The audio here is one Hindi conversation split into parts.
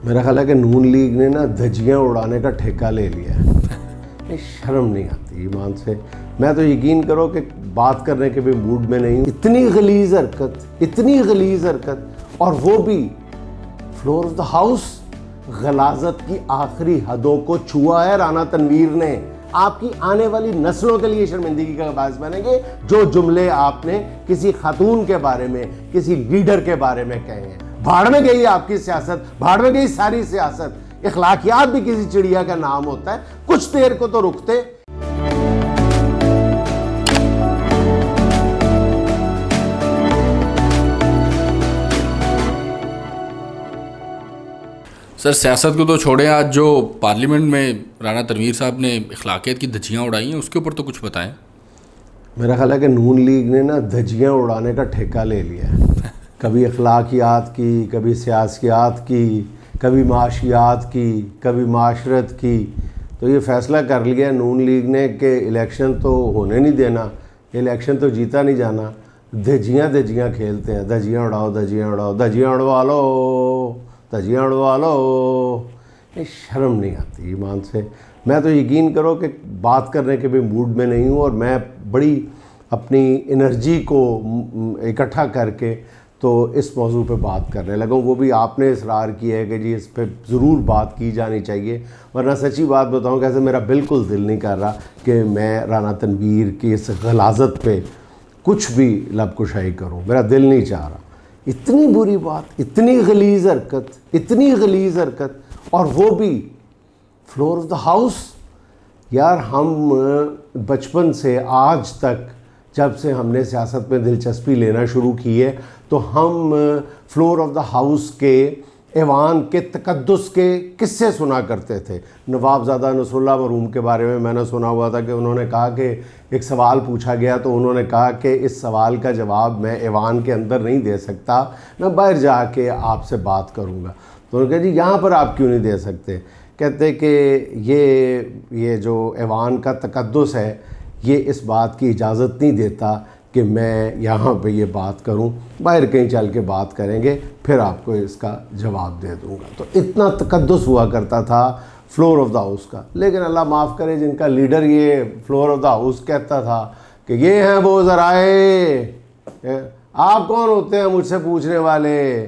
मेरा ख्याल है कि नून लीग ने ना धज्जियाँ उड़ाने का ठेका ले लिया है। ये शर्म नहीं आती ईमान से। मैं तो यकीन करो कि बात करने के भी मूड में नहीं हूँ। इतनी गलीज हरकत और वो भी फ्लोर ऑफ द हाउस। गलाजत की आखिरी हदों को छुआ है राना तनवीर ने। आपकी आने वाली नस्लों के लिए शर्मिंदगी का बायस बनेंगे जो जुमले आपने किसी खातून के बारे में, किसी लीडर के बारे में कहे हैं। भाड़ में गई आपकी सियासत, भाड़ में गई सारी सियासत। इखलाकियात भी किसी चिड़िया का नाम होता है, कुछ देर को तो रुकते। सर सियासत को तो छोड़ें, आज जो पार्लियामेंट में राना तनवीर साहब ने इखलाकियत की धज्जियाँ उड़ाई हैं उसके ऊपर तो कुछ बताएं। मेरा ख्याल है कि नून लीग ने ना धज्जियाँ उड़ाने का ठेका ले लिया है। कभी इखलाकियात की, कभी सियासियात की, कभी माशियात की, कभी माशरत की। तो ये फ़ैसला कर लिया नून लीग ने कि इलेक्शन तो होने नहीं देना, इलेक्शन तो जीता नहीं जाना। धज्जियाँ खेलते हैं, धज्जियाँ उड़ाओ, धज्जियाँ उड़वा लो। ये शर्म नहीं आती ईमान से। मैं तो यकीन करो कि बात करने के भी मूड में नहीं हूँ और मैं बड़ी अपनी एनर्जी को इकट्ठा करके तो इस मौजू पे बात करने लगा हूँ। वो भी आपने इसरार किया है कि जी इस पे ज़रूर बात की जानी चाहिए, वरना सच्ची बात बताऊँ कैसे मेरा बिल्कुल दिल नहीं कर रहा कि मैं राना तनवीर की इस गलाजत पे कुछ भी लबकुशाई करूँ। मेरा दिल नहीं चाह रहा। इतनी बुरी बात, इतनी गलीज हरकत और वो भी फ्लोर ऑफ द हाउस। यार हम बचपन से आज तक जब से हमने सियासत में दिलचस्पी लेना शुरू की है तो हम फ्लोर ऑफ द हाउस के ऐवान के तकद्दुस के किस्से सुना करते थे। नवाबज़ादा नसरुल्लाह मरहूम के बारे में मैंने सुना हुआ था कि उन्होंने कहा कि एक सवाल पूछा गया तो उन्होंने कहा कि इस सवाल का जवाब मैं ऐवान के अंदर नहीं दे सकता, मैं बाहर जाके आपसे बात करूँगा। तो उन्होंने कहा जी यहाँ पर आप क्यों नहीं दे सकते? कहते कि ये जो ऐवान का तकद्दुस है ये इस बात की इजाज़त नहीं देता कि मैं यहाँ पे ये बात करूँ, बाहर कहीं चल के बात करेंगे फिर आपको इसका जवाब दे दूँगा। तो इतना तकद्दुस हुआ करता था फ्लोर ऑफ द हाउस का। लेकिन अल्लाह माफ़ करे जिनका लीडर ये फ्लोर ऑफ द हाउस कहता था कि ये हैं वो ज़राए, आप कौन होते हैं मुझसे पूछने वाले,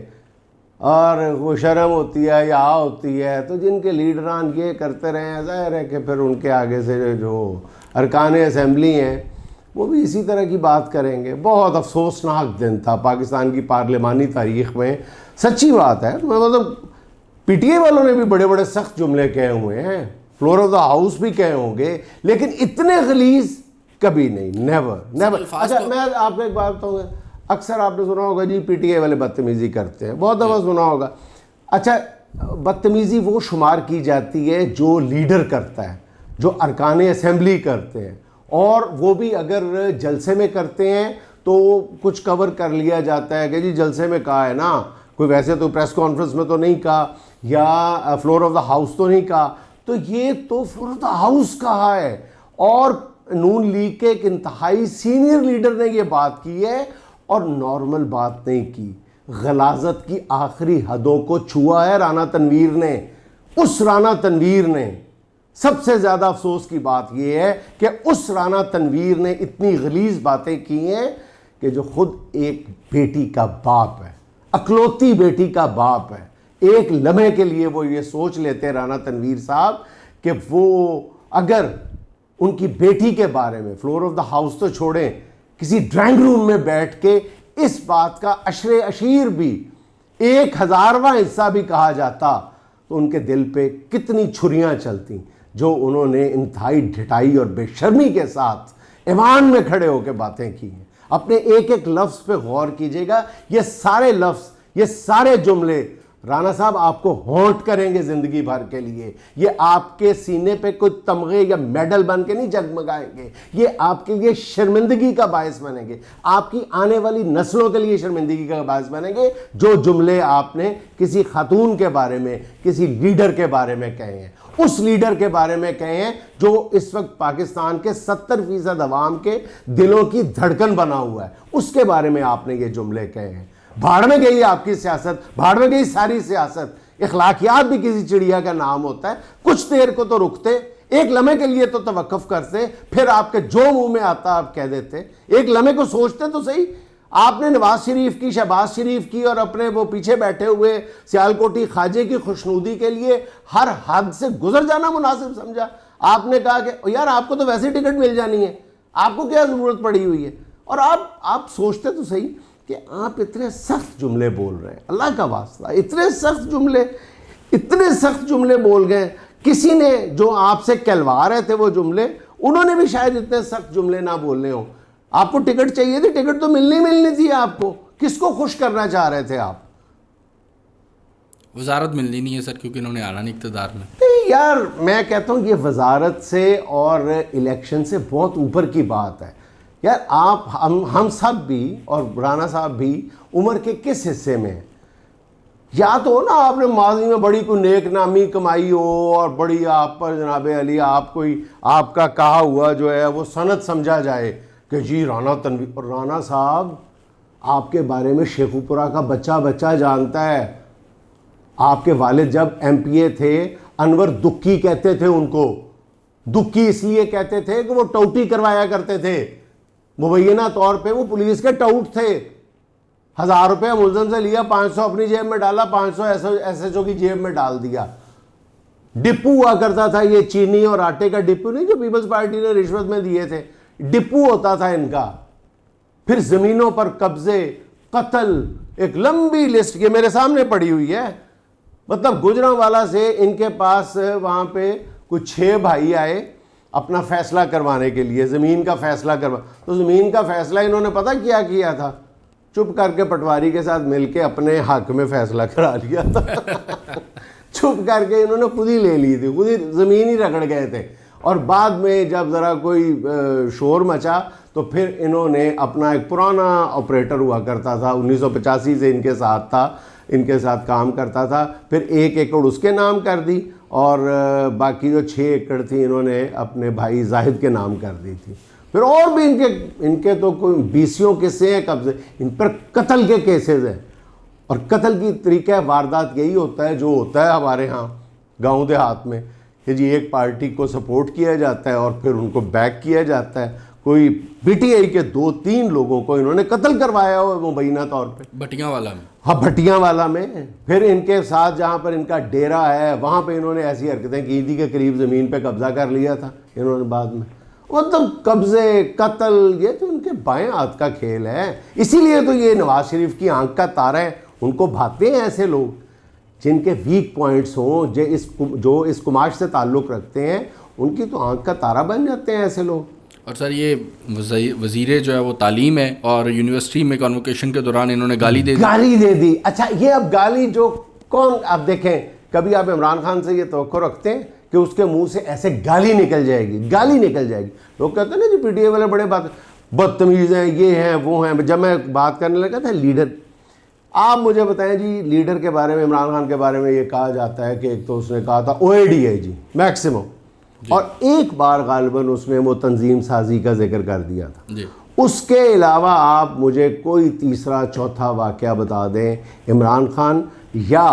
और वो शर्म होती है या होती है। तो जिनके लीडरान ये करते रहे, ज़ाहिर है कि फिर उनके आगे से जो अरकान असम्बली हैं वो भी इसी तरह की बात करेंगे। बहुत अफसोसनाक दिन था पाकिस्तान की पार्लिमानी तारीख़ में, सच्ची बात है। मतलब पीटीआई वालों ने भी बड़े बड़े सख्त जुमले कहे हुए हैं, फ्लोर ऑफ द हाउस भी कहे होंगे, लेकिन इतने गलीज कभी नहीं, नेवर। अच्छा मैं आपको एक बात बताऊँगा, अक्सर आपने सुना होगा जी पीटीआई वाले बदतमीज़ी करते हैं, बहुत दफ़ा सुना होगा। अच्छा बदतमीज़ी वो शुमार की जाती है जो लीडर करता है, जो अरकान असम्बली करते हैं, और वो भी अगर जलसे में करते हैं तो कुछ कवर कर लिया जाता है कि जी जलसे में कहा है ना, कोई वैसे तो प्रेस कॉन्फ्रेंस में तो नहीं कहा या फ्लोर ऑफ द हाउस तो नहीं कहा। तो ये तो फ्लोर ऑफ द हाउस कहा है और नून लीग के एक इंतहाई सीनियर लीडर ने ये बात की है और नॉर्मल बात नहीं की। गलाजत की आखिरी हदों को छुआ है राना तनवीर ने। उस राना तनवीर ने, सबसे ज़्यादा अफसोस की बात यह है कि उस राना तनवीर ने इतनी गलीज बातें की हैं कि जो खुद एक बेटी का बाप है, अकलौती बेटी का बाप है, एक लम्हे के लिए वो ये सोच लेते राना तनवीर साहब कि वो अगर उनकी बेटी के बारे में फ्लोर ऑफ द हाउस तो छोड़ें, किसी ड्राइंग रूम में बैठ के इस बात का अशरे अशीर भी 1000वां हिस्सा भी कहा जाता तो उनके दिल पे कितनी छुरियां चलती। जो उन्होंने इंतहाई ढिठाई और बेशर्मी के साथ ऐवान में खड़े होकर बातें की हैं। अपने एक एक लफ्ज़ पे गौर कीजिएगा। ये सारे लफ्ज़, ये सारे जुमले राना साहब आपको हॉन्ट करेंगे ज़िंदगी भर के लिए। ये आपके सीने पे कोई तमगे या मेडल बन के नहीं जगमगाएंगे, ये आपके लिए शर्मिंदगी का बायस बनेंगे, आपकी आने वाली नस्लों के लिए शर्मिंदगी का बायस बनेंगे जो जुमले आपने किसी खातून के बारे में, किसी लीडर के बारे में कहे हैं। उस लीडर के बारे में कहे हैं जो इस वक्त पाकिस्तान के 70% अवाम के दिलों की धड़कन बना हुआ है, उसके बारे में आपने ये जुमले कहे हैं। भाड़ में गई आपकी सियासत, भाड़ में गई सारी सियासत। इखलाकियात भी किसी चिड़िया का नाम होता है। कुछ देर को तो रुकते, एक लम्हे के लिए तो तवक्कुफ करते, फिर आपके जो मुंह में आता आप कह देते। एक लम्हे को सोचते तो सही। आपने नवाज शरीफ की, शहबाज शरीफ की और अपने वो पीछे बैठे हुए सियालकोटी ख्वाजे की खुशनुदी के लिए हर हद से गुजर जाना मुनासिब समझा। आपने कहा कि यार आपको तो वैसे टिकट मिल जानी है, आपको क्या ज़रूरत पड़ी हुई है। और आप सोचते तो सही कि आप इतने सख्त जुमले बोल रहे हैं, अल्लाह का वास्ता इतने सख्त जुमले बोल गए। किसी ने जो आपसे कहलवा रहे थे वो जुमले, उन्होंने भी शायद इतने सख्त जुमले ना बोलने हो। आपको टिकट चाहिए थी, टिकट तो मिलनी थी आपको। किसको खुश करना चाह रहे थे आप? वजारत मिलनी नहीं है सर, क्योंकि इन्होंने आना नहीं इक़्तिदार में। नहीं यार, मैं कहता हूँ ये वजारत से और इलेक्शन से बहुत ऊपर की बात है यार। आप हम सब भी और राना साहब भी उम्र के किस हिस्से में हैं? या तो ना आपने माजी में बड़ी कोई नेक नामी कमाई हो और बड़ी आप पर जनाब अली आप कोई आपका कहा हुआ जो है वो सनद समझा जाए कि जी राना तनवीर। और राना साहब आपके बारे में शेखुपुरा का बच्चा जानता है। आपके वालिद जब MPA थे, अनवर दुक्की कहते थे उनको। दुक्की इसलिए कहते थे कि वो टौटी करवाया करते थे, मुबैना तौर पे वो पुलिस के टाउट थे। 1000 रुपये मुलजम से लिया, 500 अपनी जेब में डाला, 500 SHO की जेब में डाल दिया। डिप्पू हुआ करता था ये, चीनी और आटे का डिप्पू नहीं जो पीपल्स पार्टी ने रिश्वत में दिए थे, डिप्पू होता था इनका। फिर जमीनों पर कब्जे, कत्ल, एक लंबी लिस्ट ये मेरे सामने पड़ी हुई है। मतलब गुजरांवाला से इनके पास वहाँ पे कुछ 6 भाई आए अपना फैसला करवाने के लिए, ज़मीन का फैसला करवा। तो ज़मीन का फैसला इन्होंने पता क्या किया था? चुप करके पटवारी के साथ मिलके अपने हक में फैसला करा लिया था। चुप करके इन्होंने खुद ही ले ली थी, खुद ही ज़मीन ही रगड़ गए थे। और बाद में जब ज़रा कोई शोर मचा तो फिर इन्होंने अपना एक पुराना ऑपरेटर हुआ करता था, 1985 से इनके साथ था, इनके साथ काम करता था, फिर 1 एकड़ उसके नाम कर दी और बाकी जो 6 एकड़ थी इन्होंने अपने भाई जाहिद के नाम कर दी थी। फिर और भी इनके तो कोई 20 केसें हैं कब्जे, इन पर कत्ल के केसेस हैं। और कत्ल की तरीका वारदात यही होता है जो होता है हमारे यहाँ गाँव देहात में कि जी एक पार्टी को सपोर्ट किया जाता है और फिर उनको बैक किया जाता है। कोई PTI के 2-3 लोगों को इन्होंने कत्ल करवाया हो मुबैना तौर पे, भटियावाला में। हाँ, भटियावाला में। फिर इनके साथ जहाँ पर इनका डेरा है वहाँ पे इन्होंने ऐसी हरकतें की थी कि करीब ज़मीन पे कब्जा कर लिया था इन्होंने बाद में। मतलब कब्जे, कत्ल, ये तो उनके बाएं हाथ का खेल है। इसीलिए तो ये नवाज शरीफ की आंख का तारा है। उनको भाते हैं ऐसे लोग जिनके वीक पॉइंट्स हों, जो इस कुमाश से ताल्लुक़ रखते हैं, उनकी तो आंख का तारा बन जाते हैं ऐसे लोग। और सर ये वज़ीर जो है वो तालीम है और यूनिवर्सिटी में कॉन्वोकेशन के दौरान इन्होंने गाली दे दी। अच्छा, ये अब गाली जो कौन, आप देखें कभी आप इमरान खान से ये तवक्को रखते हैं कि उसके मुंह से ऐसे गाली निकल जाएगी? लोग कहते हैं ना जी PTI वाले बड़े बदतमीज़ हैं, ये हैं वो हैं। जब मैं बात करने लगा था लीडर, आप मुझे बताएं जी लीडर के बारे में, इमरान खान के बारे में ये कहा जाता है कि एक तो उसने कहा था OAD मैक्सिमम, और एक बार गालिबन उसने वो तंजीम साजी का जिक्र कर दिया था जी। उसके अलावा आप मुझे कोई तीसरा चौथा वाक़या बता दें इमरान खान या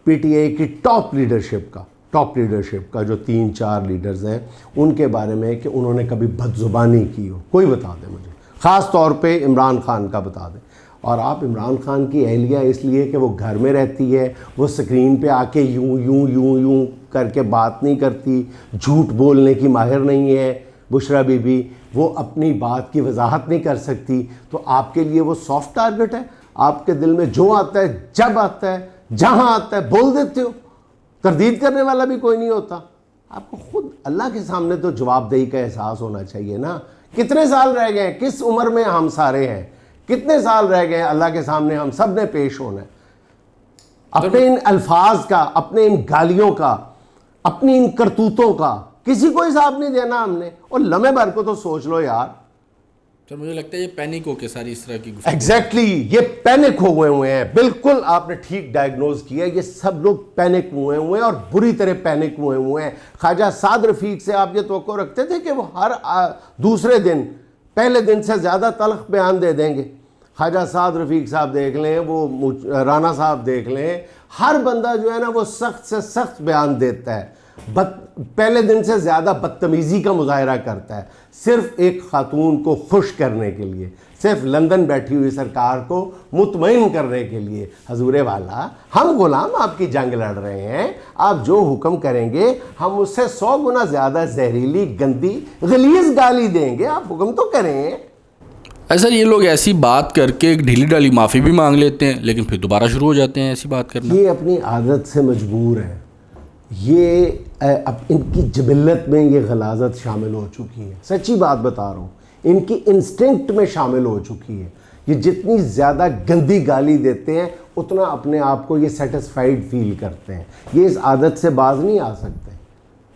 PTI की टॉप लीडरशिप का जो 3-4 लीडर्स हैं उनके बारे में कि उन्होंने कभी बदजुबानी की हो, कोई बता दें मुझे। ख़ास तौर पे इमरान खान का बता दें। और आप इमरान खान की एहलिया इसलिए कि वो घर में रहती है, वो स्क्रीन पे आके यूं करके बात नहीं करती, झूठ बोलने की माहिर नहीं है बुशरा बीबी, वो अपनी बात की वजाहत नहीं कर सकती, तो आपके लिए वो सॉफ्ट टारगेट है। आपके दिल में जो आता है, जब आता है, जहाँ आता है बोल देते हो। तरदीद करने वाला भी कोई नहीं होता। आपको खुद अल्लाह के सामने तो जवाबदेही का एहसास होना चाहिए ना। कितने साल रह गए, किस उम्र में हम सारे हैं, कितने साल रह गए अल्लाह के सामने हम सब ने पेश होना है। अपने इन अल्फाज का, अपने इन गालियों का, अपनी इन करतूतों का किसी को हिसाब नहीं देना हमने। और लम्हे भर को तो सोच लो यार। तो मुझे लगता है ये पैनिक हो के सारी इस तरह की एग्जैक्टली ये पैनिक हो हुए हैं। बिल्कुल आपने ठीक डायग्नोज किया। ये सब लोग पैनिक हुए हैं और बुरी तरह पैनिक हुए हैं। ख्वाजा साद रफीक से आप ये तवक्को रखते थे कि वो हर दूसरे दिन पहले दिन से ज़्यादा तल्ख बयान दे देंगे। ख्वाजा साद रफीक साहब देख लें, वो राना साहब देख लें, हर बंदा जो है ना वो सख्त से सख्त बयान देता है, पहले दिन से ज़्यादा बदतमीज़ी का मुजाहरा करता है, सिर्फ एक खातून को खुश करने के लिए, सिर्फ लंदन बैठी हुई सरकार को मुतमईन करने के लिए। हजूरे वाला, हम गुलाम आपकी जंग लड़ रहे हैं, आप जो हुक्म करेंगे हम उससे 100 गुना ज़्यादा जहरीली, गंदी, गलीज़ गाली देंगे, आप हुक्म तो करें। सर ये लोग ऐसी बात करके ढीली ढाली माफ़ी भी मांग लेते हैं, लेकिन फिर दोबारा शुरू हो जाते हैं ऐसी बात करना। ये अपनी आदत से मजबूर है, ये अब इनकी जबिल्लत में ये गलाजत शामिल हो चुकी है, सच्ची बात बता रहा हूँ, इनकी इंस्टिंक्ट में शामिल हो चुकी है। ये जितनी ज़्यादा गंदी गाली देते हैं उतना अपने आप को ये सेटिस्फाइड फील करते हैं, ये इस आदत से बाज नहीं आ सकते।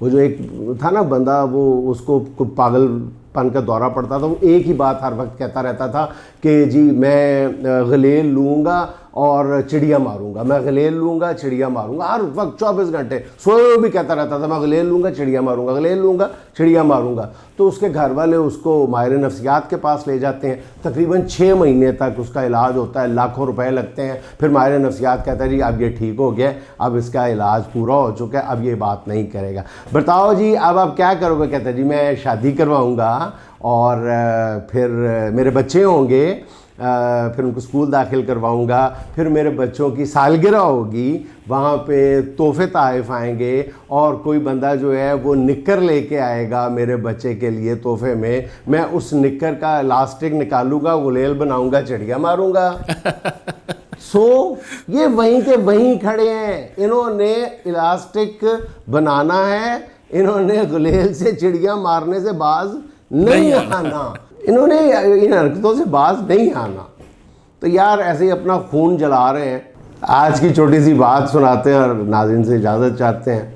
वो जो एक था ना बंदा, वो उसको पागलपन का दौरा पड़ता था, वो एक ही बात हर वक्त कहता रहता था कि जी मैं गलेल लूँगा और चिड़िया मारूंगा, मैं गलेल लूँगा चिड़िया मारूंगा, हर वक्त 24 घंटे सोए हुए भी कहता रहता था मैं गलेल लूँगा चिड़िया मारूंगा, गलेल लूँगा चिड़िया मारूंगा। तो उसके घर वाले उसको माहिर नफ्सियात के पास ले जाते हैं, तकरीबन 6 महीने तक उसका इलाज होता है, लाखों रुपए लगते हैं। फिर माहिर नफ्सियात कहता है जी अब ये ठीक हो गया, अब इसका इलाज पूरा हो चुका है, अब ये बात नहीं करेगा। बताओ जी अब आप क्या करोगे? कहता है जी मैं शादी करवाऊँगा और फिर मेरे बच्चे होंगे, फिर उनको स्कूल दाखिल करवाऊंगा, फिर मेरे बच्चों की सालगिरह होगी, वहाँ पे तोहफे तोहफ़े आएंगे और कोई बंदा जो है वो निक्कर लेके आएगा मेरे बच्चे के लिए तोहफे में, मैं उस निक्कर का इलास्टिक निकालूंगा, गुलेल बनाऊंगा, चिड़िया मारूंगा। ये वहीं के वहीं खड़े हैं, इन्होंने इलास्टिक बनाना है, इन्होंने गुलेल से चिड़िया मारने से बाज नहीं आना, इन्होंने इन हरकतों से बाज नहीं आना। तो यार ऐसे ही अपना खून जला रहे हैं। आज की छोटी सी बात सुनाते हैं और नाज़रीन से इजाज़त चाहते हैं।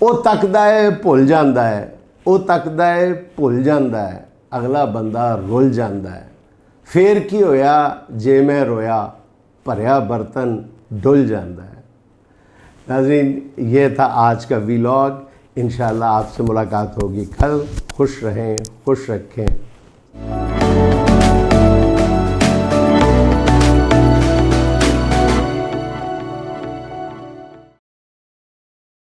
ओ तकदा है भुल जांदा है, ओ तकदा है भुल जांदा है, अगला बंदा रुल जांदा है, फिर की होया जे मैं रोया, भरिया बर्तन डुल जांदा है। नाज़रीन ये था आज का वीलॉग, इंशाअल्लाह आपसे मुलाकात होगी कल। खुश रहें, खुश रखें।